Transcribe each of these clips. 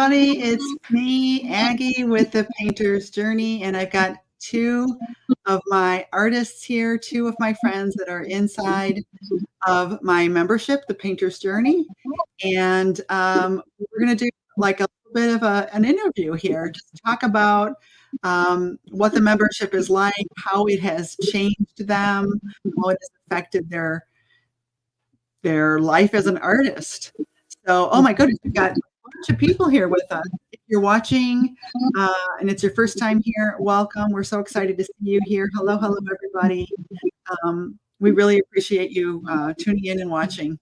everybody. It's me, Aggie, with the Painter's Journey, and I've got two of my artists here, two of my friends that are inside of my membership, the Painter's Journey, and we're going to do like a little bit of an interview here, just talk about what the membership is like, how it has changed them, how it has affected their life as an artist. So, oh my goodness, we've got a bunch of people here with us. If you're watching and it's your first time here, welcome. We're so excited to see you here. Hello, hello, everybody. We really appreciate you tuning in and watching.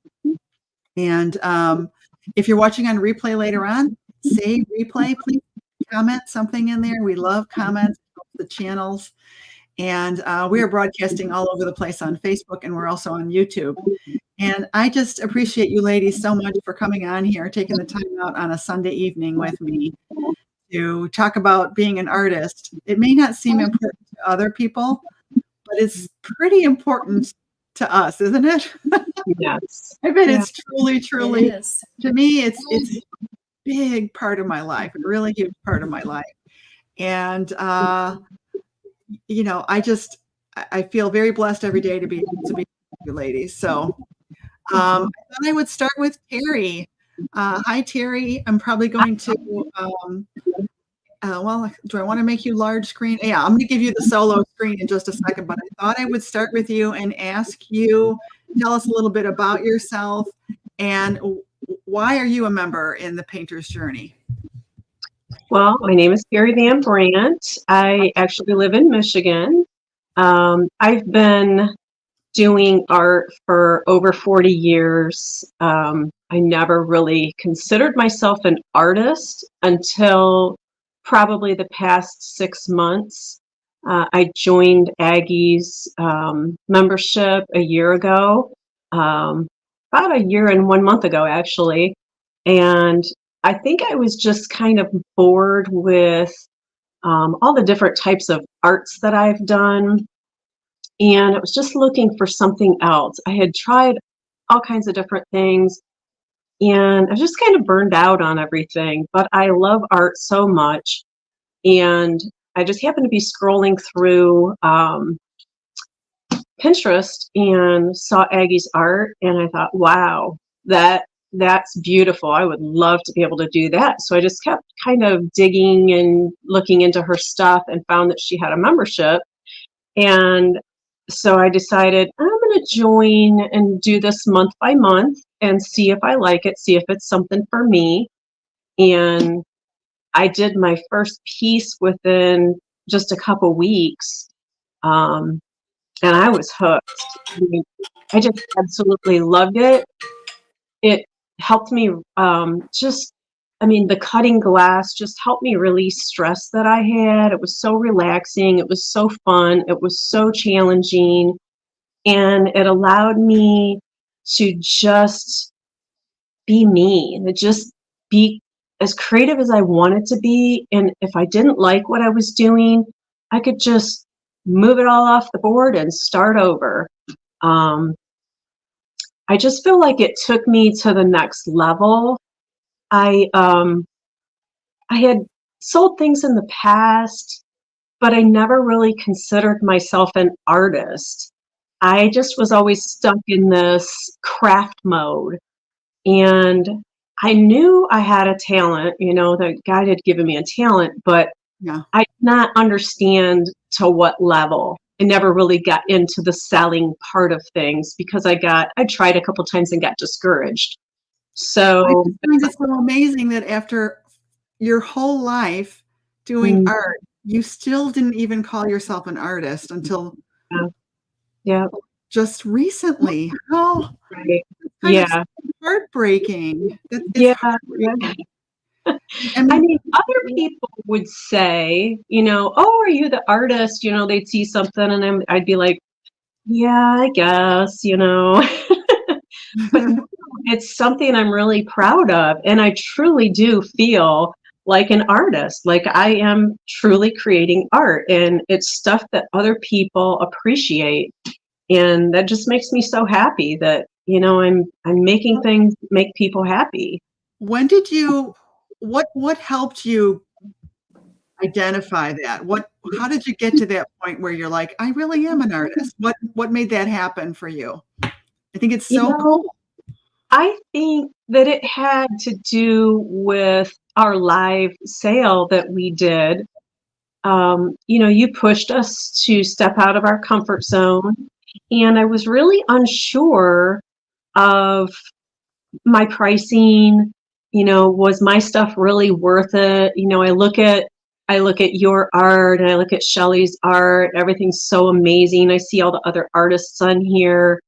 And if you're watching on replay later on, say replay, please comment something in there. We love comments, the channels. And we are broadcasting all over the place on Facebook, and we're also on YouTube. And I just appreciate you ladies so much for coming on here, taking the time out on a Sunday evening with me to talk about being an artist. It may not seem important to other people, but it's pretty important to us, isn't it? Yes. I bet it's truly, to me, it's a big part of my life, a really huge part of my life. And, you know, I feel very blessed every day to be with you ladies. So I thought I would start with Terry. Hi, Terry. I'm probably going to, well, do I want to make you large screen? Yeah, I'm going to give you the solo screen in just a second, but I thought I would start with you and ask you, tell us a little bit about yourself and why are you a member in the Painter's Journey? Well, my name is Terry Van Brandt. I actually live in Michigan. I've been doing art for over 40 years. I never really considered myself an artist until probably the past 6 months. I joined Aggie's membership a year ago, about a year and 1 month ago, actually. And I think I was just kind of bored with all the different types of arts that I've done. And I was just looking for something else. I had tried all kinds of different things and I was just kind of burned out on everything. But I love art so much. And I just happened to be scrolling through Pinterest and saw Aggie's art. And I thought, wow, that's beautiful. I would love to be able to do that. So I just kept kind of digging and looking into her stuff and found that she had a membership. And so I decided I'm going to join and do this month by month and see if I like it, see if it's something for me. And I did my first piece within just a couple weeks. And I was hooked. I mean, I just absolutely loved it. It helped me the cutting glass just helped me release stress that I had. It was so relaxing. It was so fun. It was so challenging. And it allowed me to just be me and just be as creative as I wanted to be. And if I didn't like what I was doing, I could just move it all off the board and start over. I just feel like it took me to the next level. I had sold things in the past, but I never really considered myself an artist. I just was always stuck in this craft mode. And I knew I had a talent, you know, that God had given me a talent, but I did not understand to what level. I never really got into the selling part of things because I tried a couple times and got discouraged. So I find it so amazing that after your whole life doing art, you still didn't even call yourself an artist until just recently. Oh, right. Heartbreaking. Heartbreaking. I mean, other people would say, you know, oh, are you the artist? You know, they'd see something and I'd be like, yeah, I guess, you know. But it's something I'm really proud of. And I truly do feel like an artist, like I am truly creating art. And it's stuff that other people appreciate. And that just makes me so happy that, you know, I'm making things make people happy. When did you what helped you identify that? How did you get to that point where you're like, I really am an artist? What made that happen for you? I think it's You so know, cool. I think that it had to do with our live sale that we did. You pushed us to step out of our comfort zone, and I was really unsure of my pricing. Was my stuff really worth it? I look at your art and I look at Shelley's art. Everything's so amazing. I see all the other artists on here,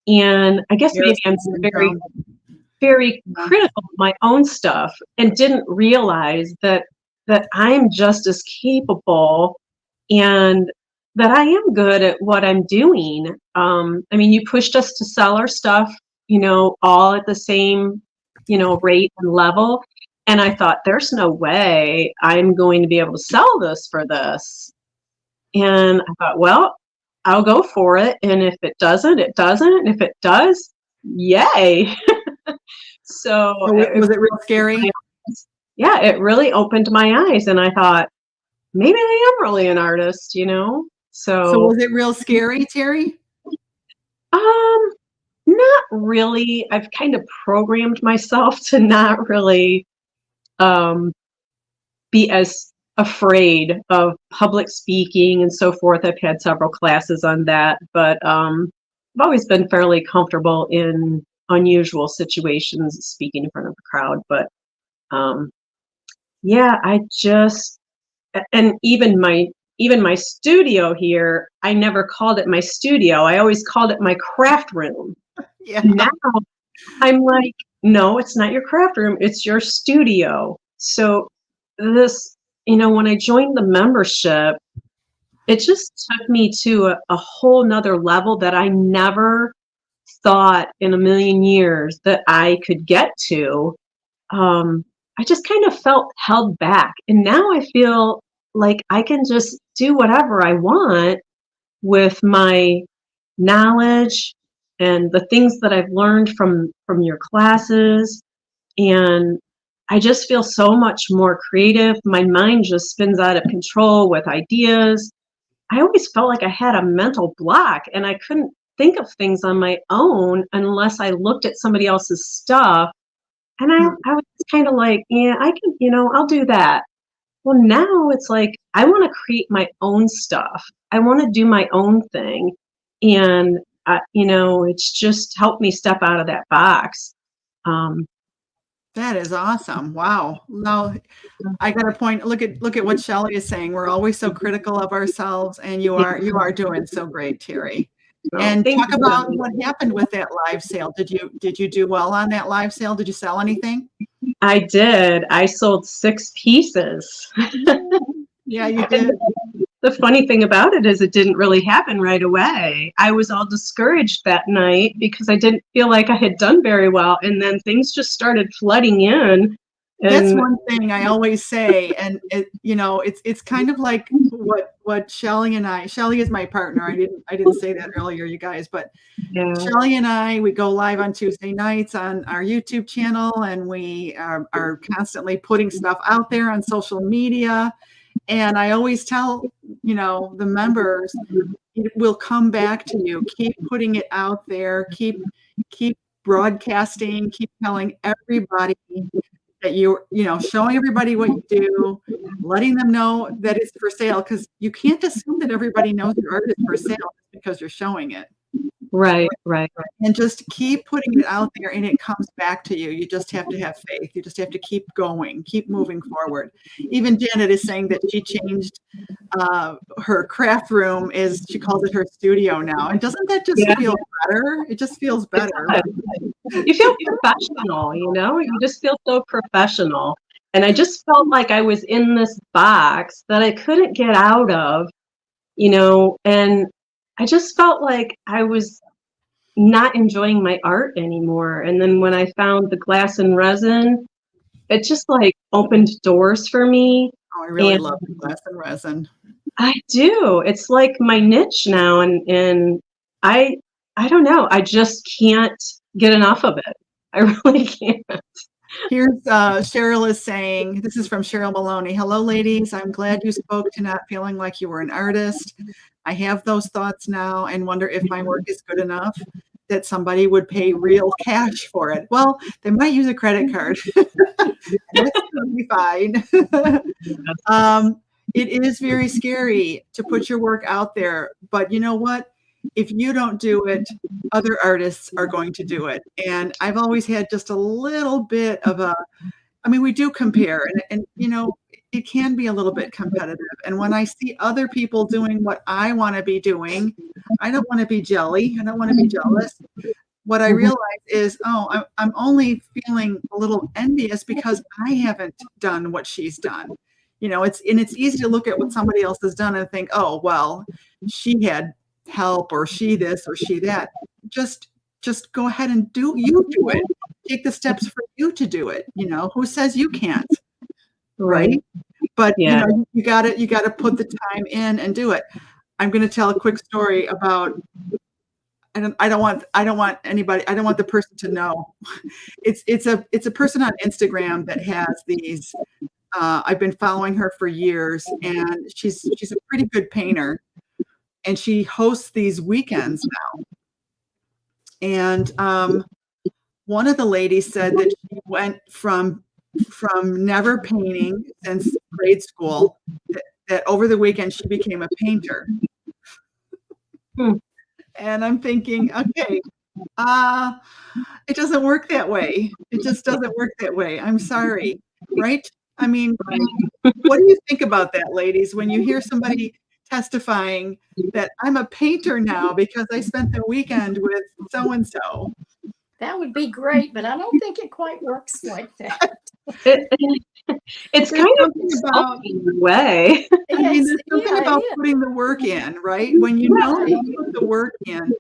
and I guess maybe I'm Comparison very, syndrome. very Yeah. critical of my own stuff and didn't realize that I'm just as capable and that I am good at what I'm doing. You pushed us to sell our stuff, all at the same, rate and level. And I thought, there's no way I'm going to be able to sell this for this. And I thought, well, I'll go for it. And if it doesn't, it doesn't. And if it does, yay. So So was it real scary? yeah, it really opened my eyes. And I thought, maybe I am really an artist. So So, was it real scary, Terry? um, not really. I've kind of programmed myself to not really um, be as afraid of public speaking and so forth. I've had several classes on that, but I've always been fairly comfortable in unusual situations, speaking in front of a crowd. But um, yeah, and even my studio here, I never called it my studio. I always called it my craft room. Yeah. Now I'm like, no, it's not your craft room, it's your studio. So this, when I joined the membership, it just took me to a whole nother level that I never thought in a million years that I could get to. I just kind of felt held back. And now I feel like I can just do whatever I want with my knowledge and the things that I've learned from your classes. And I just feel so much more creative. My mind just spins out of control with ideas. I always felt like I had a mental block and I couldn't think of things on my own unless I looked at somebody else's stuff. And I was kind of like, yeah, I can, I'll do that. Well, now it's like I want to create my own stuff. I want to do my own thing. And, it's just helped me step out of that box. Um, That is awesome. Wow. Now I got a point. Look at what Shelley is saying. We're always so critical of ourselves, and you are doing so great, Terry. so And thank talk about you. what happened with that live sale. Did you do well on that live sale? Did you sell anything? I did. I sold 6 pieces. Yeah, you did. The funny thing about it is it didn't really happen right away. I was all discouraged that night because I didn't feel like I had done very well. And then things just started flooding in. That's And one thing I always say, and it's kind of like what Shelley and Shelley is my partner. I didn't say that earlier, you guys, but yeah, Shelley and we go live on Tuesday nights on our YouTube channel, and we are constantly putting stuff out there on social media. And I always tell, the members, it will come back to you. Keep putting it out there. Keep broadcasting. Keep telling everybody that showing everybody what you do, letting them know that it's for sale, because you can't assume that everybody knows your art is for sale because you're showing it. right. And just keep putting it out there, and it comes back to you. You just have to have faith. You just have to keep going, keep moving forward. Even Janet is saying that she changed her craft room, she calls it her studio now. And doesn't that just Yeah. feel better? It just feels better. You feel professional, you just feel so professional. And I just felt like I was in this box that I couldn't get out of, and I just felt like I was not enjoying my art anymore. And then when I found the glass and resin, it just like opened doors for me. Oh, I really And love the glass and resin. I do. It's like my niche now, and I don't know. I just can't get enough of it. I really can't. Here's Cheryl is saying, this is from Cheryl Maloney. Hello, ladies. I'm glad you spoke to not feeling like you were an artist. I have those thoughts now and wonder if my work is good enough that somebody would pay real cash for it. Well, they might use a credit card. That's totally fine. It is very scary to put your work out there, but you know what? If you don't do it, other artists are going to do it. And I've always had just a little bit of I mean, we do compare and you know, it can be a little bit competitive. And when I see other people doing what I want to be doing, I don't want to be jelly. I don't want to be jealous. What I realize is, oh, I'm only feeling a little envious because I haven't done what she's done. You know, it's easy to look at what somebody else has done and think, oh, well, she had help or she this or she that. Just go ahead and do it. Take the steps for you to do it. You know, who says you can't? Right? But you know, you gotta put the time in and do it. I'm going to tell a quick story about. I don't want anybody. I don't want the person to know. It's a person on Instagram that has these. I've been following her for years, and she's a pretty good painter, and she hosts these weekends now. And one of the ladies said that she went from never painting since grade school, that over the weekend she became a painter. And I'm thinking, okay, it doesn't work that way. It just doesn't work that way. I'm sorry, right? I mean, what do you think about that, ladies, when you hear somebody testifying that I'm a painter now because I spent the weekend with so-and-so? That would be great, but I don't think it quite works like that. It's kind of about the way. I mean, there's something about putting the work in, right? When you know you put the work in,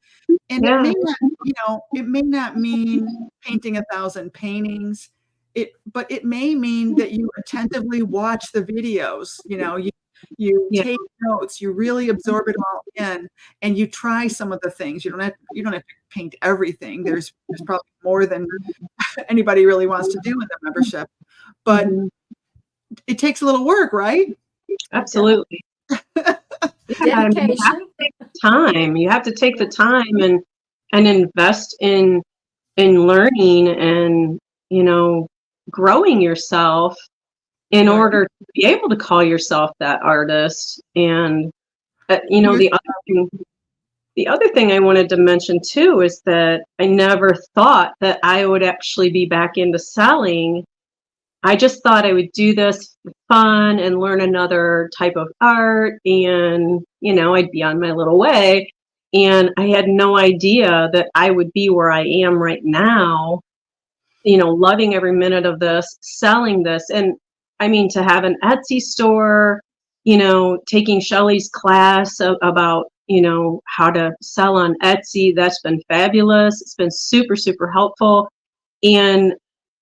and it may not, you know, it may not mean painting 1,000 paintings. But it may mean that you attentively watch the videos. You know, you take notes, you really absorb it all in, and you try some of the things. You don't have to paint everything. There's probably more than anybody really wants to do in the membership, but it takes a little work, right? Absolutely. Dedication. Time. You have to take the time and invest in learning and, you know, growing yourself in order to be able to call yourself that artist. And you know, the other thing I wanted to mention too is that I never thought that I would actually be back into selling. I just thought I would do this for fun and learn another type of art, and you know, I'd be on my little way. And I had no idea that I would be where I am right now, you know, loving every minute of this, selling this. And I mean, to have an Etsy store, you know, taking Shelley's class about, you know, how to sell on Etsy, that's been fabulous. It's been super, super helpful. And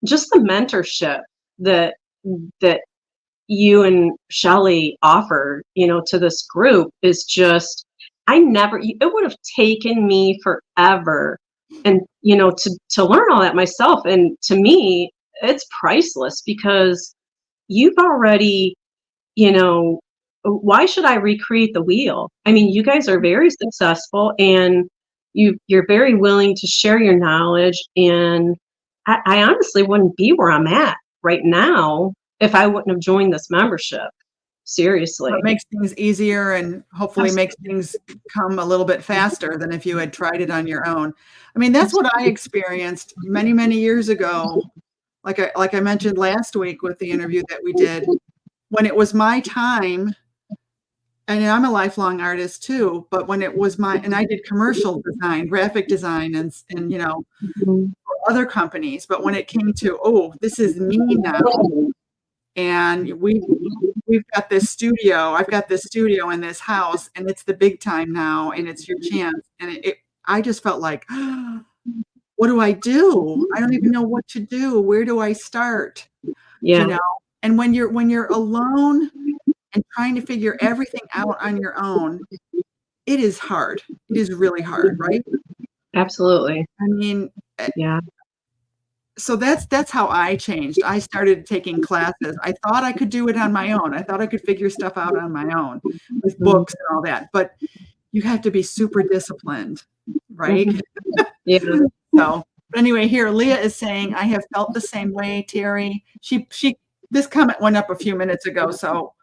just the mentorship that you and Shelley offer, you know, to this group is just, it would have taken me forever, and you know, to learn all that myself. And to me, it's priceless because you've already, you know, why should I recreate the wheel? I mean, you guys are very successful, and you're very willing to share your knowledge. And I honestly wouldn't be where I'm at right now if I wouldn't have joined this membership. Seriously. It makes things easier and hopefully makes things come a little bit faster than if you had tried it on your own. I mean, that's what I experienced many, many years ago. Like I mentioned last week with the interview that we did, when it was my time, and I'm a lifelong artist too, but when it was and I did commercial design, graphic design, and you know, for other companies. But when it came to, oh, this is me now, and we've got this studio, I've got this studio in this house, and it's the big time now, and it's your chance. And I just felt like, what do I do? I don't even know what to do. Where do I start? Yeah. You know, and when you're alone and trying to figure everything out on your own, it is hard. It is really hard, right? Absolutely. I mean, yeah. so that's how I changed. I started taking classes. I thought I could do it on my own. I thought I could figure stuff out on my own with books and all that. But you have to be super disciplined, right? Yeah. So, but anyway, here Leah is saying, I have felt the same way, Terry. This comment went up a few minutes ago. So,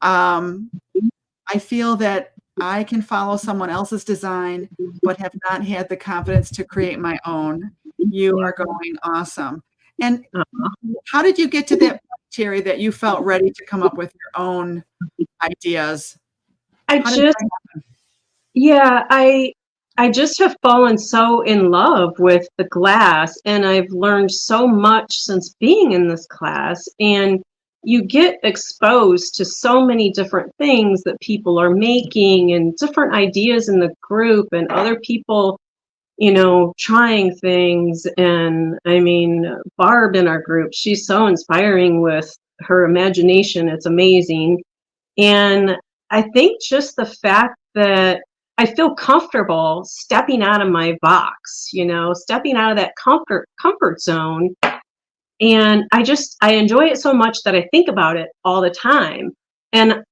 I feel that I can follow someone else's design, but have not had the confidence to create my own. You are going awesome. And how did you get to that point, Terry, that you felt ready to come up with your own ideas? I just have fallen so in love with the glass, and I've learned so much since being in this class. And you get exposed to so many different things that people are making and different ideas in the group and other people, trying things. And I mean, Barb in our group, she's so inspiring with her imagination. It's amazing. And I think just the fact that I feel comfortable stepping out of my box, stepping out of that comfort zone. And I enjoy it so much that I think about it all the time. And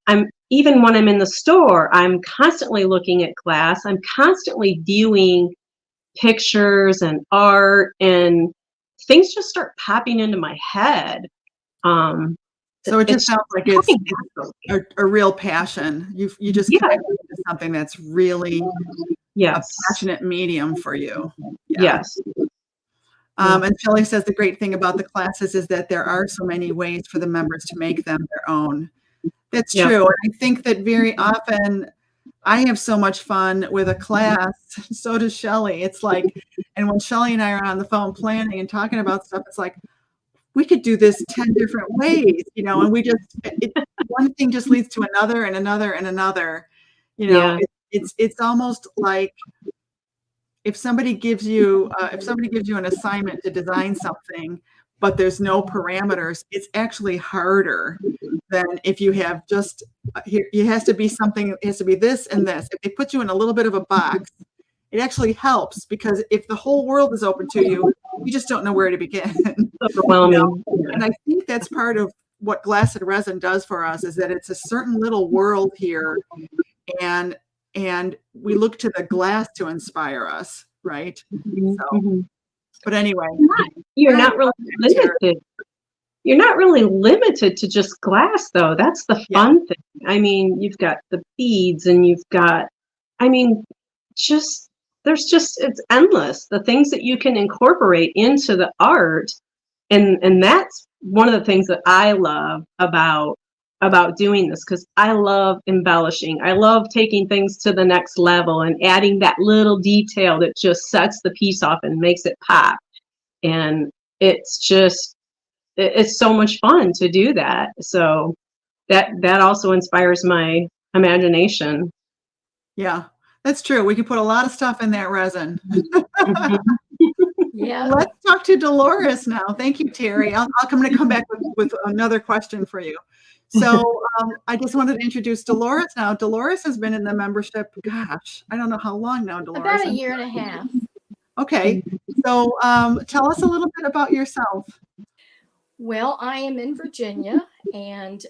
even when I'm in the store, I'm constantly looking at glass. I'm constantly viewing pictures and art, and things just start popping into my head. So it just sounds like it's a real passion. You just connected to something that's really a passionate medium for you. Yeah. Yes. And Shelley says the great thing about the classes is that there are so many ways for the members to make them their own. That's true. And I think that very often I have so much fun with a class. So does Shelley. It's like, and when Shelley and I are on the phone planning and talking about stuff, it's like, we could do this 10 different ways, and one thing just leads to another and another and another, it's almost like if somebody gives you an assignment to design something, but there's no parameters, it's actually harder than if you have just, it has to be something, it has to be this and this. If they put you in a little bit of a box, it actually helps, because if the whole world is open to you, you just don't know where to begin. Overwhelming. And I think that's part of what Glass and Resin does for us, is that it's a certain little world here, and we look to the glass to inspire us, right? So, but anyway, you're not really limited. You're not really limited to just glass, though. That's the fun thing. I mean, you've got the beads, and you've got, it's endless, the things that you can incorporate into the art. And that's one of the things that I love about doing this, because I love embellishing. I love taking things to the next level and adding that little detail that just sets the piece off and makes it pop. And it's so much fun to do that. So that also inspires my imagination. Yeah, that's true. We can put a lot of stuff in that resin. Yeah. Let's talk to Dolores now. Thank you, Terry. I'm going to come back with another question for you. So I just wanted to introduce Dolores now. Dolores has been in the membership, gosh, I don't know how long now, Dolores. About a year and a half. Okay. So tell us a little bit about yourself. Well, I am in Virginia, and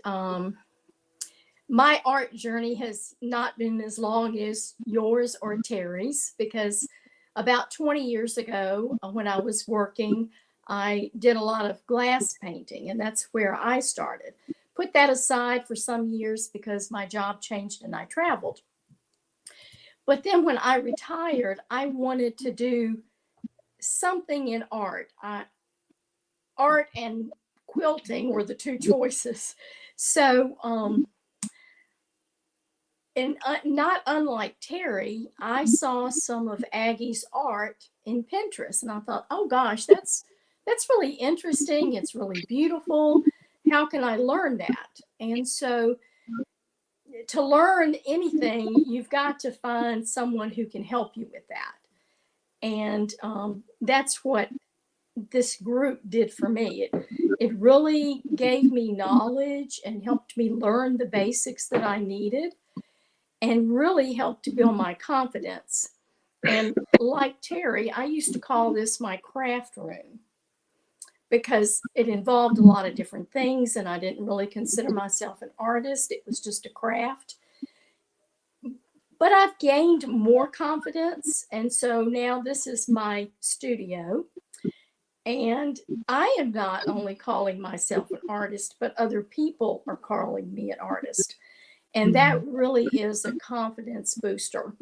my art journey has not been as long as yours or Terry's, because about 20 years ago, when I was working, I did a lot of glass painting, and that's where I started. Put that aside for some years because my job changed and I traveled. But then when I retired, I wanted to do something in art. Art and quilting were the two choices. So, and not unlike Terry, I saw some of Aggie's art in Pinterest, and I thought, oh gosh, that's really interesting. It's really beautiful. How can I learn that? And so, to learn anything, you've got to find someone who can help you with that. And that's what this group did for me. It really gave me knowledge and helped me learn the basics that I needed, and really helped to build my confidence. And like Terry, I used to call this my craft room. because it involved a lot of different things, and I didn't really consider myself an artist. It was just a craft. But I've gained more confidence, and so now this is my studio. And I am not only calling myself an artist, but other people are calling me an artist. And that really is a confidence booster.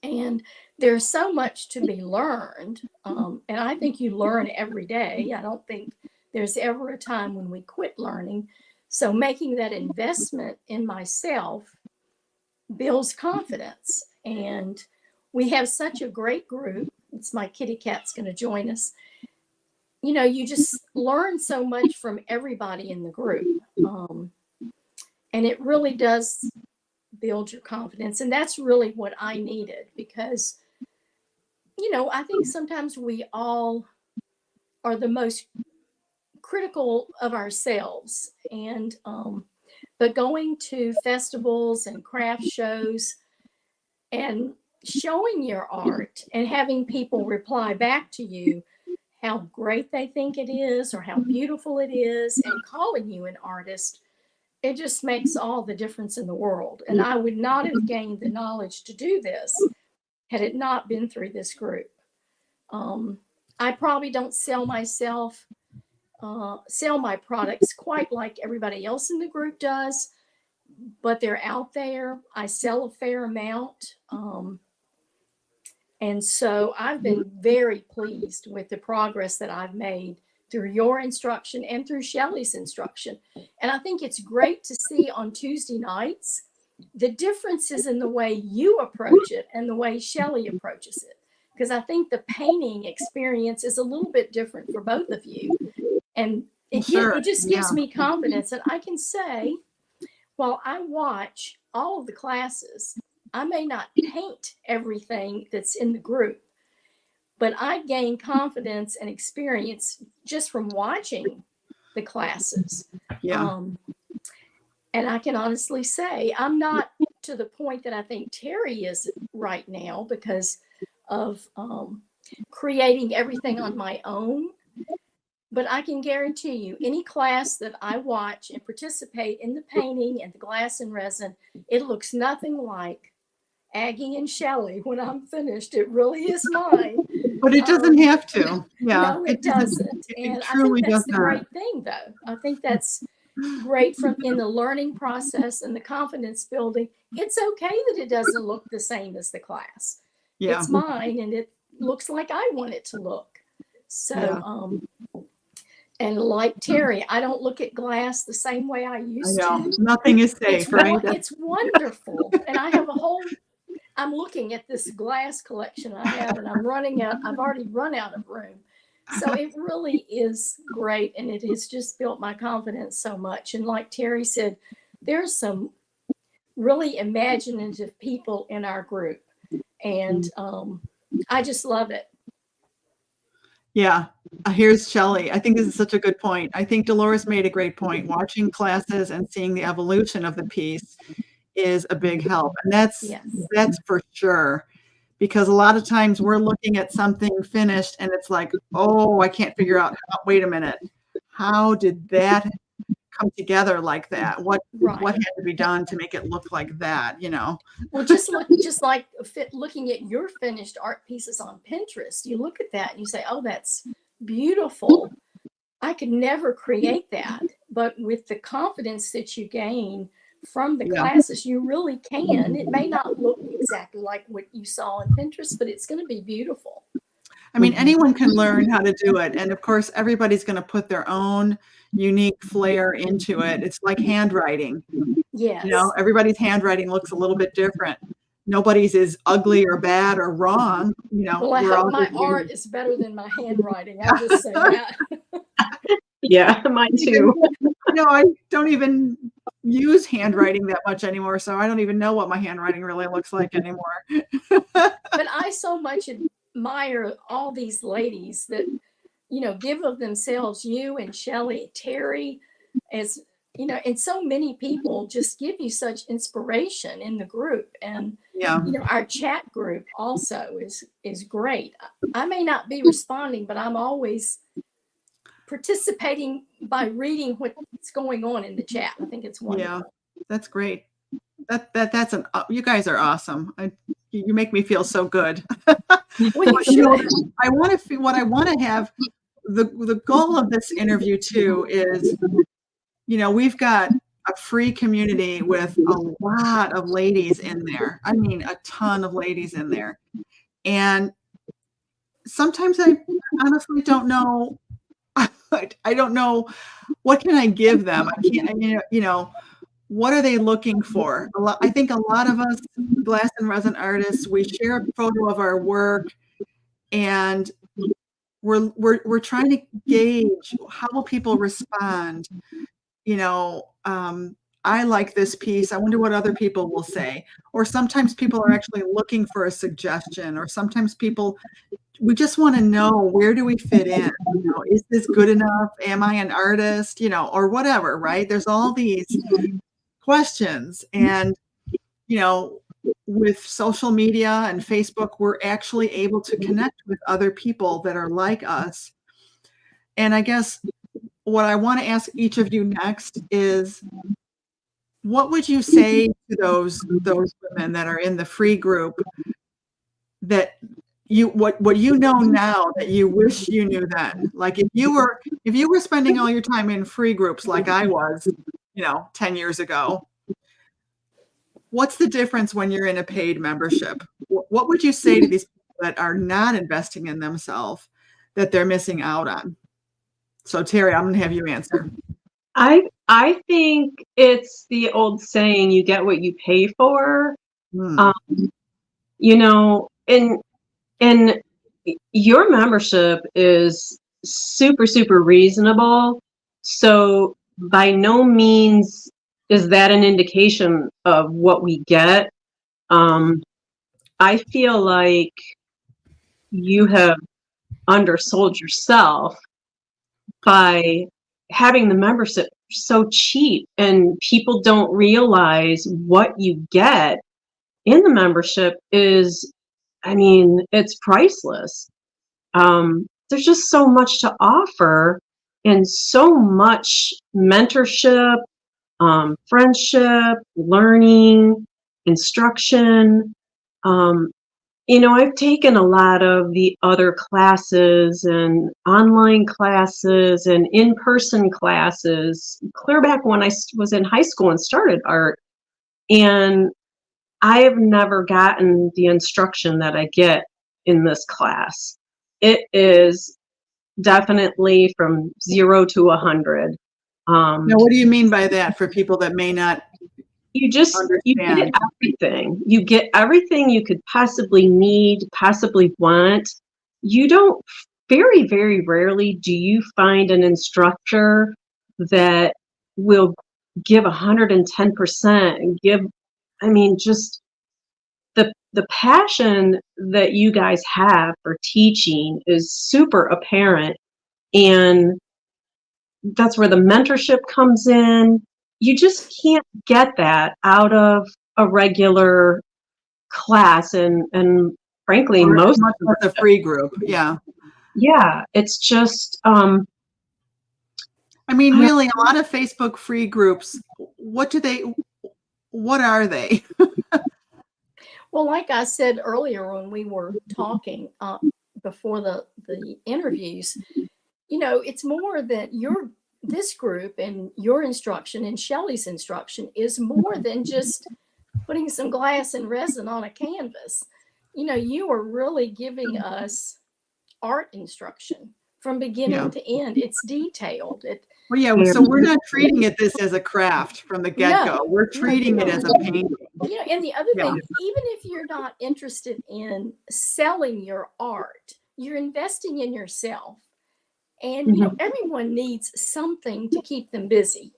And there's so much to be learned. And I think you learn every day. I don't think there's ever a time when we quit learning. So making that investment in myself builds confidence. And we have such a great group. It's my kitty cat's going to join us. You know, you just learn so much from everybody in the group. And it really does build your confidence. And that's really what I needed, because, you know, I think sometimes we all are the most critical of ourselves. And, but going to festivals and craft shows and showing your art and having people reply back to you how great they think it is or how beautiful it is, and calling you an artist, it just makes all the difference in the world. And I would not have gained the knowledge to do this had it not been through this group. I probably don't sell my products quite like everybody else in the group does, but they're out there. I sell a fair amount. And so I've been very pleased with the progress that I've made through your instruction and through Shelley's instruction. And I think it's great to see on Tuesday nights the differences in the way you approach it and the way Shelley approaches it. Because I think the painting experience is a little bit different for both of you. And it just gives me confidence. And I can say, while I watch all of the classes, I may not paint everything that's in the group, but I gain confidence and experience just from watching the classes. Yeah. And I can honestly say I'm not to the point that I think Terry is right now because of creating everything on my own. But I can guarantee you, any class that I watch and participate in the painting and the glass and resin, it looks nothing like Aggie and Shelley when I'm finished. It really is mine. But it doesn't have to. Yeah. No, it doesn't. And I truly think that's does the not. great thing, though. I think that's great in the learning process and the confidence building. It's okay that it doesn't look the same as the class. Yeah. It's mine, and it looks like I want it to look. So, and like Terry, I don't look at glass the same way I used to. Nothing is safe, right? It's wonderful. And I have I'm looking at this glass collection I have, and I'm running out. I've already run out of room. So it really is great. And it has just built my confidence so much. And like Terry said, there's some really imaginative people in our group. And I just love it. Yeah. Here's Shelley. I think this is such a good point. I think Dolores made a great point. Watching classes and seeing the evolution of the piece is a big help. And that's for sure. Because a lot of times we're looking at something finished and it's like, oh, I can't figure out, wait a minute. How did that come together like that? What had to be done to make it look like that, you know? Well, just like looking at your finished art pieces on Pinterest, you look at that and you say, oh, that's beautiful. I could never create that. But with the confidence that you gain from the classes, you really can. It may not look exactly like what you saw on Pinterest, but it's going to be beautiful. I mean, anyone can learn how to do it. And of course, everybody's going to put their own unique flair into it. It's like handwriting. Yes. You know, everybody's handwriting looks a little bit different. Nobody's is ugly or bad or wrong. You know, well, I hope my art is better than my handwriting. I'll just say that. Yeah, mine too. No, I don't even use handwriting that much anymore, so I don't even know what my handwriting really looks like anymore. But I so much admire all these ladies that, you know, give of themselves. You and Shelley, Terry, as you know, and so many people just give you such inspiration in the group. And you know, our chat group also is great. I may not be responding, but I'm always participating by reading what's going on in the chat. I think it's wonderful. Yeah, that's great. That's you guys are awesome. You make me feel so good. Well, you should. I want to feel what I want to have. The goal of this interview too is, we've got a free community with a lot of ladies in there. I mean, a ton of ladies in there. And sometimes I honestly don't know. I don't know what can I give them. I can't, what are they looking for? I think a lot of us glass and resin artists, we share a photo of our work, and we're trying to gauge how will people respond. I like this piece. I wonder what other people will say. Or sometimes people are actually looking for a suggestion, or sometimes we just want to know, where do we fit in? Is this good enough? Am I an artist? Or whatever, right? There's all these questions. And, with social media and Facebook, we're actually able to connect with other people that are like us. And I guess what I want to ask each of you next is, what would you say to those women that are in the free group, that what you know now that you wish you knew then? Like, if you were spending all your time in free groups like I was, 10 years ago, what's the difference when you're in a paid membership? What would you say to these people that are not investing in themselves, that they're missing out on? So Terry, I'm going to have you answer. I think it's the old saying, you get what you pay for. And your membership is super, super reasonable. So by no means is that an indication of what we get. I feel like you have undersold yourself by having the membership so cheap, and people don't realize what you get in the membership is, it's priceless. There's just so much to offer, and so much mentorship, friendship, learning, instruction. I've taken a lot of the other classes and online classes and in-person classes clear back when I was in high school and started art. And I have never gotten the instruction that I get in this class. It is definitely from 0 to 100. Now, what do you mean by that, for people that may not you get everything. You get everything you could possibly need, possibly want. You don't, very, very rarely do you find an instructor that will give 110% and give, just the passion that you guys have for teaching is super apparent. And that's where the mentorship comes in. You just can't get that out of a regular class, and frankly, most of the free group. Yeah, it's just really, a lot of Facebook free groups, what are they? Well, like I said earlier when we were talking before the interviews, it's more that this group and your instruction and Shelley's instruction is more than just putting some glass and resin on a canvas. You are really giving us art instruction from beginning to end. It's detailed. So we're not treating this as a craft from the get-go. We're treating it as a painting. And the other thing, even if you're not interested in selling your art, you're investing in yourself. And everyone needs something to keep them busy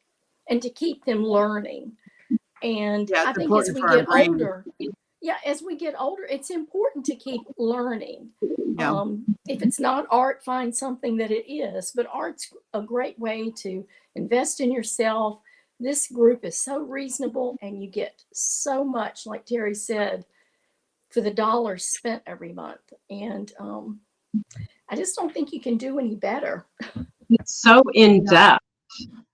and to keep them learning. And I think as we get older, it's important to keep learning. If it's not art, find something that it is. But art's a great way to invest in yourself. This group is so reasonable, and you get so much, like Terry said, for the dollars spent every month. And I just don't think you can do any better. It's so in depth.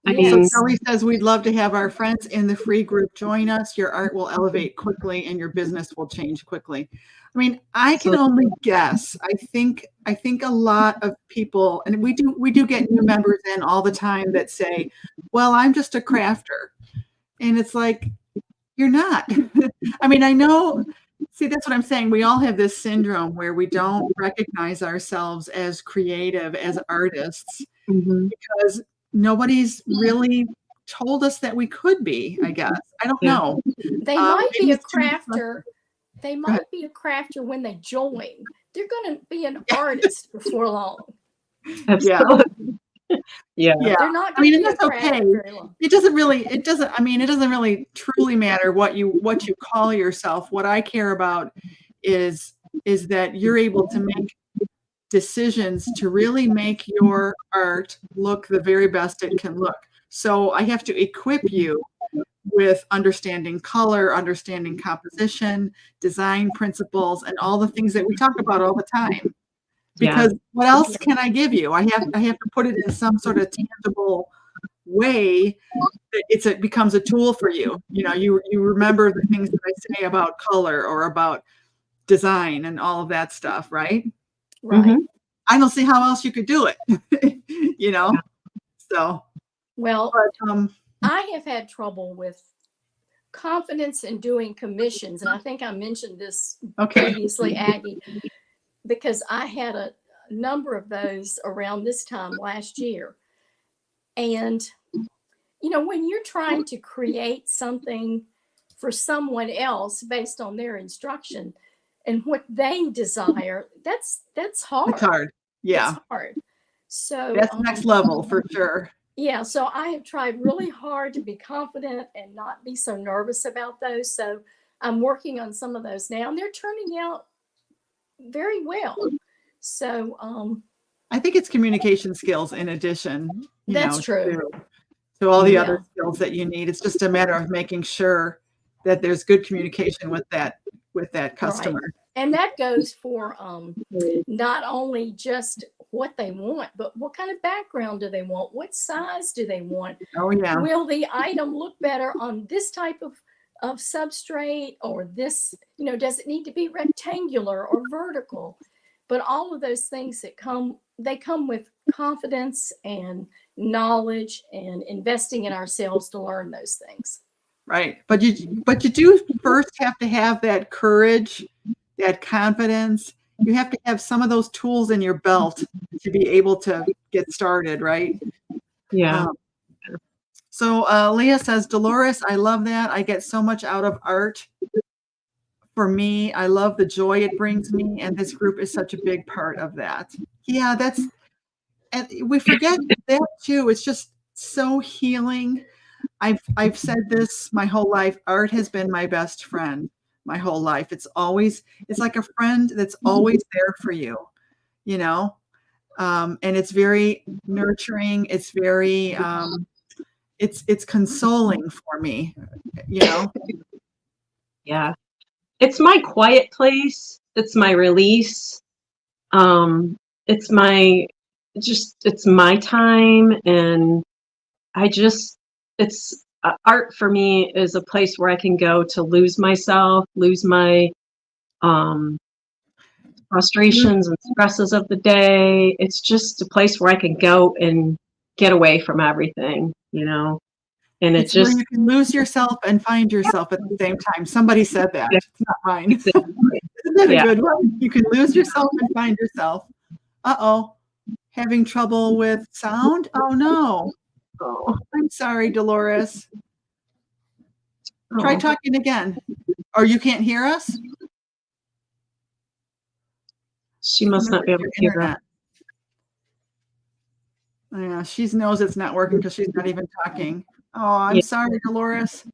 I Yes. mean, Kelly says, we'd love to have our friends in the free group join us. Your art will elevate quickly and your business will change quickly. I mean, I can only guess. I think a lot of people, and we do get new members in all the time that say, well, I'm just a crafter. And it's like, you're not. I mean, I know, see, that's what I'm saying. We all have this syndrome where we don't recognize ourselves as creative, as artists, because nobody's really told us that we could be, I guess. I don't know. They might be a maybe students- crafter. They might be a crafter when they join. They're going to be an artist before long. absolutely. Yeah. They're not I going mean, to and be a that's okay. crafter very long. It doesn't really truly matter what you call yourself. What I care about is that you're able to make decisions to really make your art look the very best it can look. So I have to equip you with understanding color, understanding composition, design principles, and all the things that we talk about all the time. Because what else can I give you? I have to put it in some sort of tangible way that it becomes a tool for you. You know, you remember the things that I say about color or about design and all of that stuff, right? Right. I don't see how else you could do it. You know? So Well, but, I have had trouble with confidence in doing commissions, and I think I mentioned this previously, Aggie, because I had a number of those around this time last year. And, you know, when you're trying to create something for someone else based on their instruction and what they desire, that's hard. it's hard. Yeah. It's hard. So that's next level for sure. Yeah, so I have tried really hard to be confident and not be so nervous about those. So I'm working on some of those now, and they're turning out very well. So I think it's communication skills in addition. That's true. To all the other skills that you need. It's just a matter of making sure that there's good communication with that customer. Right. And that goes for not only just what they want, but what kind of background do they want? What size do they want? Oh yeah. Will the item look better on this type of substrate, or this, you know, does it need to be rectangular or vertical? But all of those things that come with confidence and knowledge and investing in ourselves to learn those things. Right. But you do first have to have that courage, that confidence. You have to have some of those tools in your belt to be able to get started, right? Yeah. So Leah says, Dolores, I love that. I get so much out of art. For me, I love the joy it brings me, and this group is such a big part of that. Yeah, and we forget that too. It's just so healing. I've said this my whole life. Art has been my best friend my whole life. It's like a friend that's always there for you, you know? And it's very nurturing. It's very, it's consoling for me, you know? Yeah. It's my quiet place. It's my release. It's my time. And art for me is a place where I can go to lose myself, lose my frustrations and stresses of the day. It's just a place where I can go and get away from everything, you know. And it's where you can lose yourself and find yourself at the same time. Somebody said that. It's not mine. Isn't that a good one? You can lose yourself and find yourself. Uh-oh. Having trouble with sound? Oh, no. Oh, I'm sorry, Dolores. Try talking again. Or you can't hear us? She must not be able to hear that. Yeah, she knows it's not working because she's not even talking. Oh, I'm sorry, Dolores.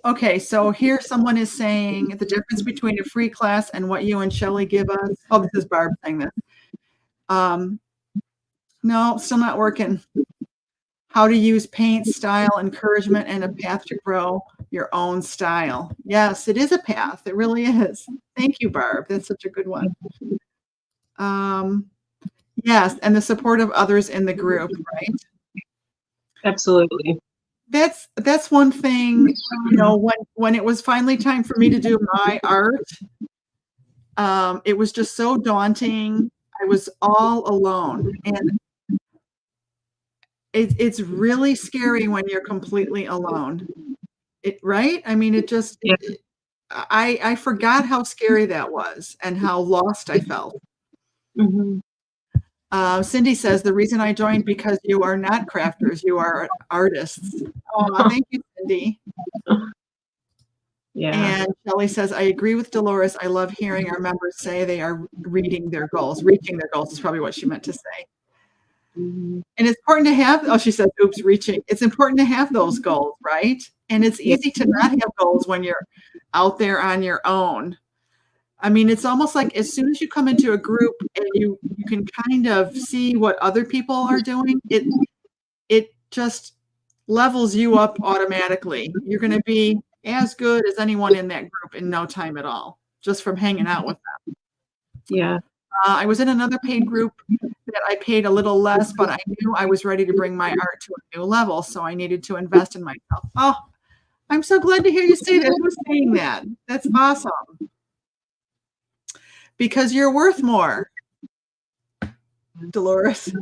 Okay, so here someone is saying the difference between a free class and what you and Shelley give us. Oh, this is Barb saying this. No, still not working. How to use paint, style, encouragement, and a path to grow your own style. Yes, it is a path. It really is. Thank you, Barb. That's such a good one. Yes, and the support of others in the group, right? Absolutely. That's one thing, you know, when it was finally time for me to do my art, it was just so daunting. I was all alone, and it's really scary when you're completely alone. Right? I mean, it just Yeah. I forgot how scary that was and how lost I felt. Mm-hmm. Cindy says the reason I joined because you are not crafters, you are artists. Oh, thank you, Cindy. Yeah. And Shelley says, I agree with Dolores. I love hearing our members say they are reading their goals. Reaching their goals is probably what she meant to say. Mm-hmm. And it's important to have, oh, she says, oops, reaching. It's important to have those goals, right? And it's easy to not have goals when you're out there on your own. I mean, it's almost like as soon as you come into a group and you can kind of see what other people are doing, it just levels you up automatically. You're going to be as good as anyone in that group in no time at all, just from hanging out with them. Yeah. I was in another paid group that I paid a little less, but I knew I was ready to bring my art to a new level, so I needed to invest in myself. Oh, I'm so glad to hear you say that. Who's saying that? That's awesome. Because you're worth more, Dolores.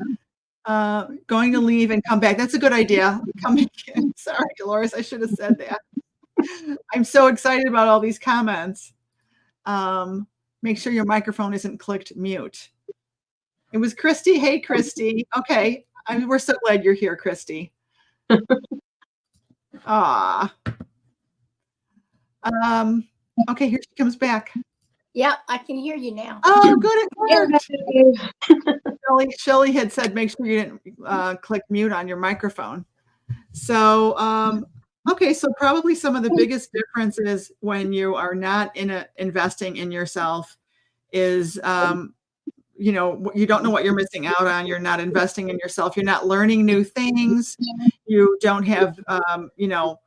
Going to leave and come back. That's a good idea. Come again. Sorry, Dolores, I should have said that. I'm so excited about all these comments. Make sure your microphone isn't clicked mute. It was Christy. Hey, Christy. Okay. We're so glad you're here, Christy. Ah. Okay, here she comes back. Yeah, I can hear you now. Oh, good. It worked. Shelley had said make sure you didn't click mute on your microphone. So, okay, so probably some of the biggest differences when you are not investing in yourself is, you know, you don't know what you're missing out on. You're not investing in yourself. You're not learning new things. You don't have, you know,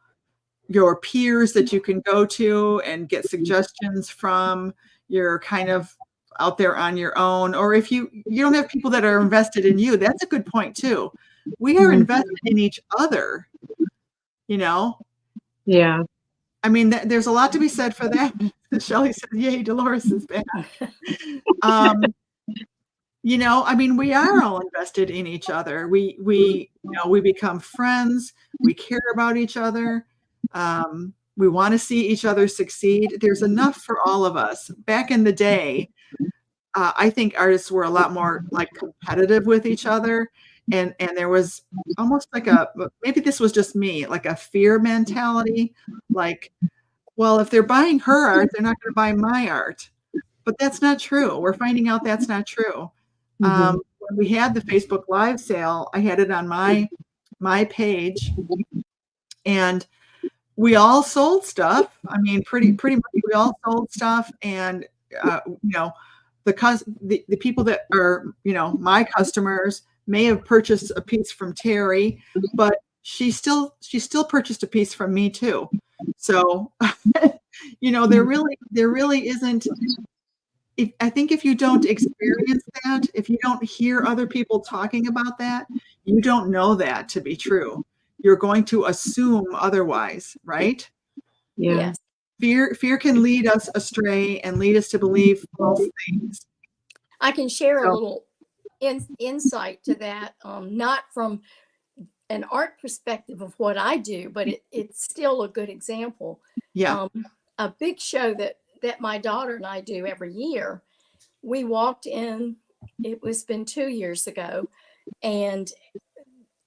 your peers that you can go to and get suggestions from. You're kind of out there on your own. Or if you don't have people that are invested in you, that's a good point too. We are invested in each other, you know? Yeah. I mean, there's a lot to be said for that. Shelley said, yay, Dolores is back. You know, I mean, we are all invested in each other. We you know, we become friends. We care about each other. We want to see each other succeed. There's enough for all of us. Back in the day, I think artists were a lot more like competitive with each other. And there was almost like maybe this was just me, like a fear mentality. Like, well, if they're buying her art, they're not going to buy my art. But that's not true. We're finding out that's not true. When we had the Facebook Live sale, I had it on my page, and we all sold stuff. I mean, pretty much we all sold stuff, and you know, the people that are, you know, my customers may have purchased a piece from Terry, but she still purchased a piece from me too. So, you know, there really isn't. I think if you don't experience that, if you don't hear other people talking about that, you don't know that to be true. You're going to assume otherwise, right? Yeah. Yes. Fear can lead us astray and lead us to believe false things. I can share a little insight to that, not from an art perspective of what I do, but it's still a good example. Yeah. A big show that my daughter and I do every year. We walked in, it was been 2 years ago, and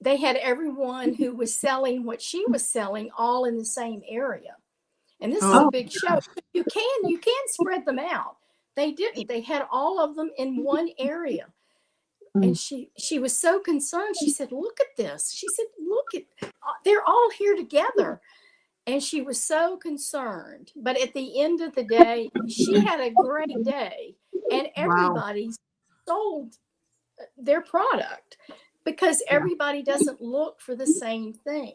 they had everyone who was selling what she was selling all in the same area. And this is a big show. You can spread them out. They didn't. They had all of them in one area. And she was so concerned. She said, look at this. She said, look at, they're all here together. And she was so concerned. But at the end of the day, she had a great day. And everybody sold their product because everybody doesn't look for the same thing.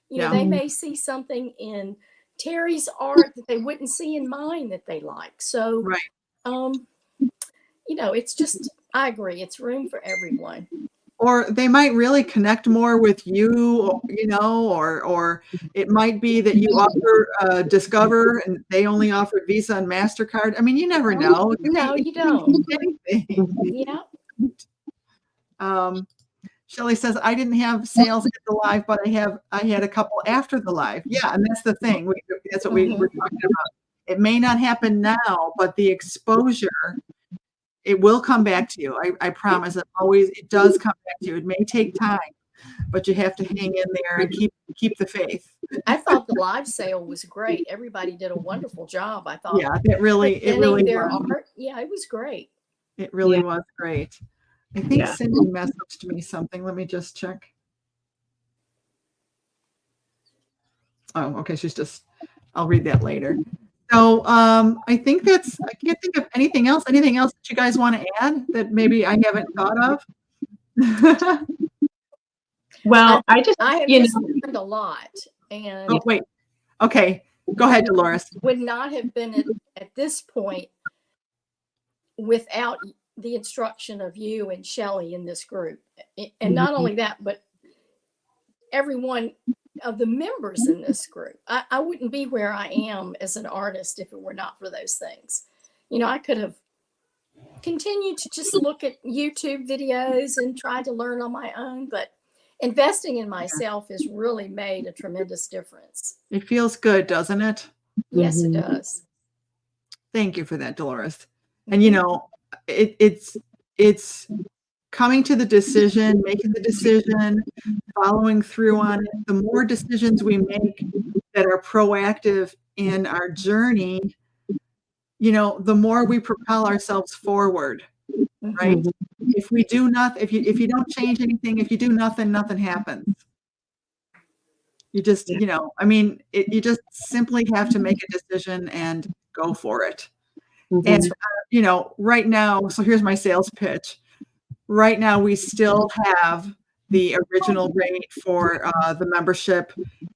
You know, they may see something in Terry's art that they wouldn't see in mine that they like. So, you know, it's just I agree. It's room for everyone. Or they might really connect more with you, you know, or it might be that you offer Discover and they only offer Visa and MasterCard. I mean, you never know. No, It you can don't. be anything. Yeah. Shelley says, I didn't have sales at the live, but I had a couple after the live. Yeah, and that's the thing. That's what we were talking about. It may not happen now, but the exposure, it will come back to you. I promise. It does come back to you. It may take time, but you have to hang in there and keep the faith. I thought the live sale was great. Everybody did a wonderful job. I thought. Yeah, it really their was. art. Yeah, it was great. It really was great. I think Cindy messaged me something. Let me just check. Oh, okay. I'll read that later. So I think I can't think of anything else. Anything else that you guys want to add that maybe I haven't thought of? Well, I have just learned a lot. And oh, wait. Okay. Go ahead, Dolores. Would not have been at this point without the instruction of you and Shelley in this group. And not only that, but every one of the members in this group. I wouldn't be where I am as an artist if it were not for those things. You know, I could have continued to just look at YouTube videos and try to learn on my own, but investing in myself has really made a tremendous difference. It feels good, doesn't it? Yes, it does. Thank you for that, Dolores. And you know, it's coming to the decision, making the decision, following through on it. The more decisions we make that are proactive in our journey, you know, the more we propel ourselves forward, right? If we do nothing, if you don't change anything, if you do nothing, nothing happens. You just, you know, I mean, you just simply have to make a decision and go for it. And, you know, right now, so here's my sales pitch. Right now, we still have the original rate for the membership,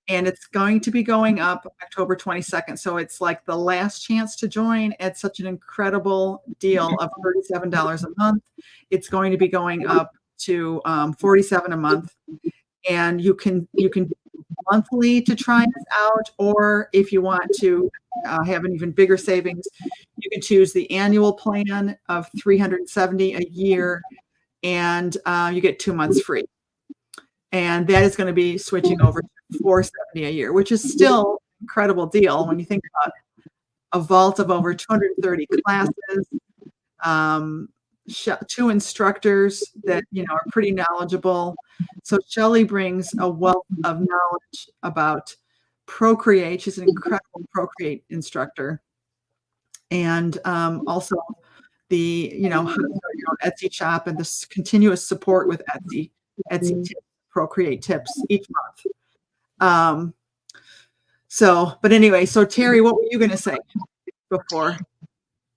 and it's going to be going up October 22nd. So it's like the last chance to join at such an incredible deal of $37 a month. It's going to be going up to $47 a month, and you can monthly to try us out, or if you want to have an even bigger savings, you can choose the annual plan of $370 a year, and you get 2 months free. And that is going to be switching over to $470 a year, which is still an incredible deal when you think about a vault of over 230 classes, 2 instructors that, you know, are pretty knowledgeable. So Shelley brings a wealth of knowledge about Procreate. She's an incredible Procreate instructor. And also the, you know, how to start your own Etsy shop and this continuous support with Etsy tips, Procreate tips each month. But anyway, so Terry, what were you going to say before?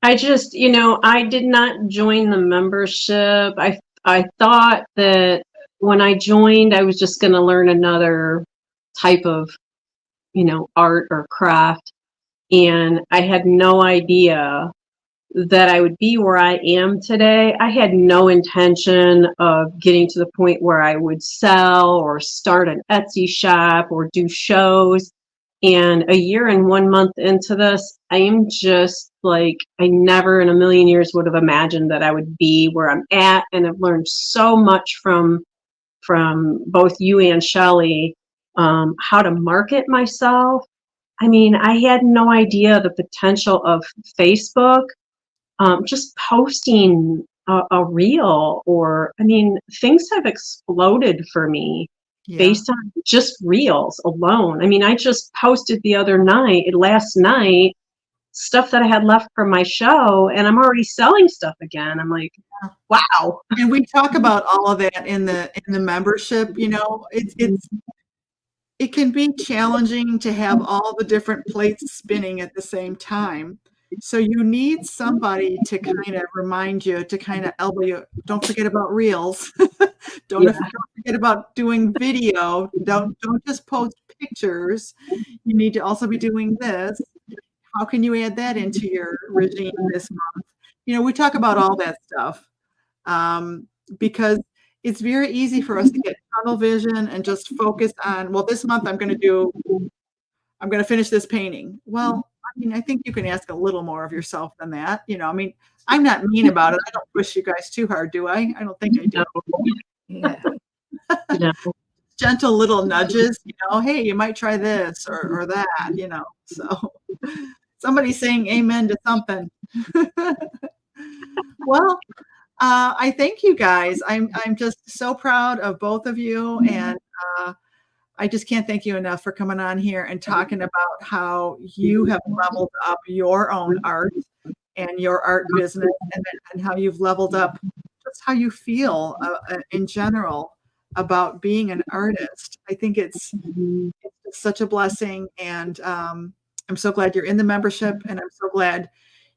I just, you know, I did not join the membership. I thought that when I joined, I was just going to learn another type of, you know, art or craft. And I had no idea that I would be where I am today. I had no intention of getting to the point where I would sell or start an Etsy shop or do shows. And a year and 1 month into this, I am just like, I never in a million years would have imagined that I would be where I'm at. And I've learned so much from both you and Shelley, how to market myself. I mean, I had no idea the potential of Facebook, just posting a reel, or, I mean, things have exploded for me. Yeah. Based on just reels alone. I mean, I just posted last night, stuff that I had left from my show, and I'm already selling stuff again. I'm like, wow. And we talk about all of that in the membership. You know, it can be challenging to have all the different plates spinning at the same time. So you need somebody to kind of remind you, to kind of elbow you. Don't forget about reels. Don't forget about doing video. Don't just post pictures. You need to also be doing this. How can you add that into your regime this month? You know, we talk about all that stuff. because it's very easy for us to get tunnel vision and just focus on, well, this month I'm going to finish this painting. Well, I mean, I think you can ask a little more of yourself than that. You know, I mean, I'm not mean about it. I don't push you guys too hard, do I? I don't think I do. No. No. Gentle little nudges, you know, hey, you might try this or that, you know. So somebody's saying amen to something. Well, I thank you guys. I'm just so proud of both of you, and I just can't thank you enough for coming on here and talking about how you have leveled up your own art and your art business, and how you've leveled up just how you feel in general about being an artist. I think it's such a blessing, and I'm so glad you're in the membership, and I'm so glad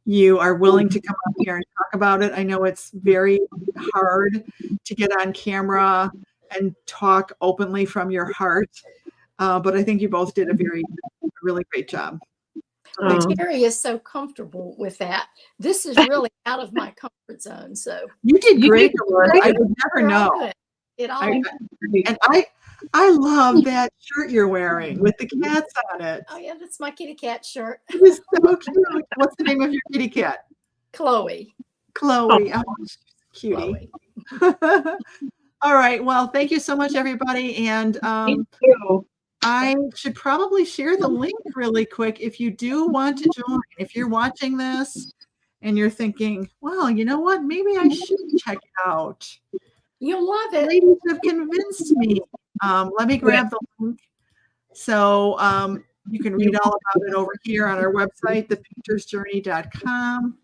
you are willing to come up here and talk about it. I know it's very hard to get on camera and talk openly from your heart, but I think you both did a really great job. So Terry is so comfortable with that. This is really out of my comfort zone. So you did great, Dolores. I would never know. It all. And I love that shirt you're wearing with the cats on it. Oh yeah, that's my kitty cat shirt. It is so cute. What's the name of your kitty cat? Chloe. Chloe. Oh, cutie. Chloe. All right. Well, thank you so much, everybody. And Thank you. I should probably share the link really quick if you do want to join. If you're watching this and you're thinking, well, you know what? Maybe I should check it out. You'll love it. Ladies have convinced me. Let me grab the link. So you can read all about it over here on our website, thepaintersjourney.com.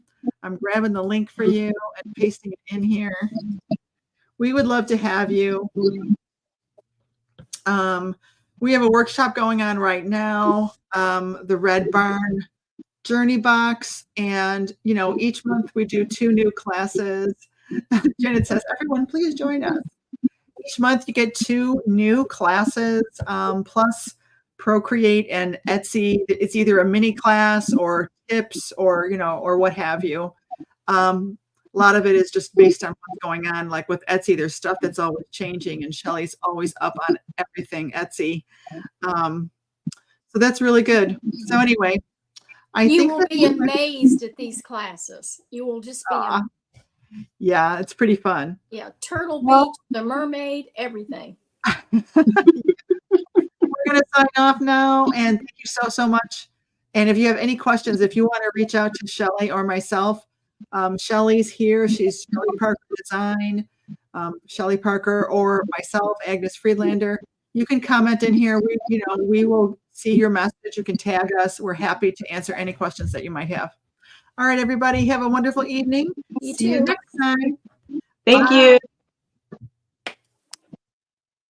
I'm grabbing the link for you and pasting it in here. We would love to have you. We have a workshop going on right now, the Red Barn Journey Box. And, you know, each month we do 2 new classes. Janet says, everyone, please join us. Each month you get 2 new classes, plus Procreate and Etsy. It's either a mini class or tips or, you know, or what have you. A lot of it is just based on what's going on. Like with Etsy, there's stuff that's always changing, and Shelly's always up on everything Etsy. So that's really good. So anyway, You will be amazed at these classes. You will just be amazed. Yeah, it's pretty fun. Yeah, Turtle Beach, the mermaid, everything. We're going to sign off now, and thank you so much. And if you have any questions, if you want to reach out to Shelly or myself, Shelly's here. She's Shelly Parker Design, Shelly Parker, or myself, Agnes Friedlander. You can comment in here. We will see your message. You can tag us. We're happy to answer any questions that you might have. All right, everybody, have a wonderful evening. You See you too. next time. Thank Bye. you.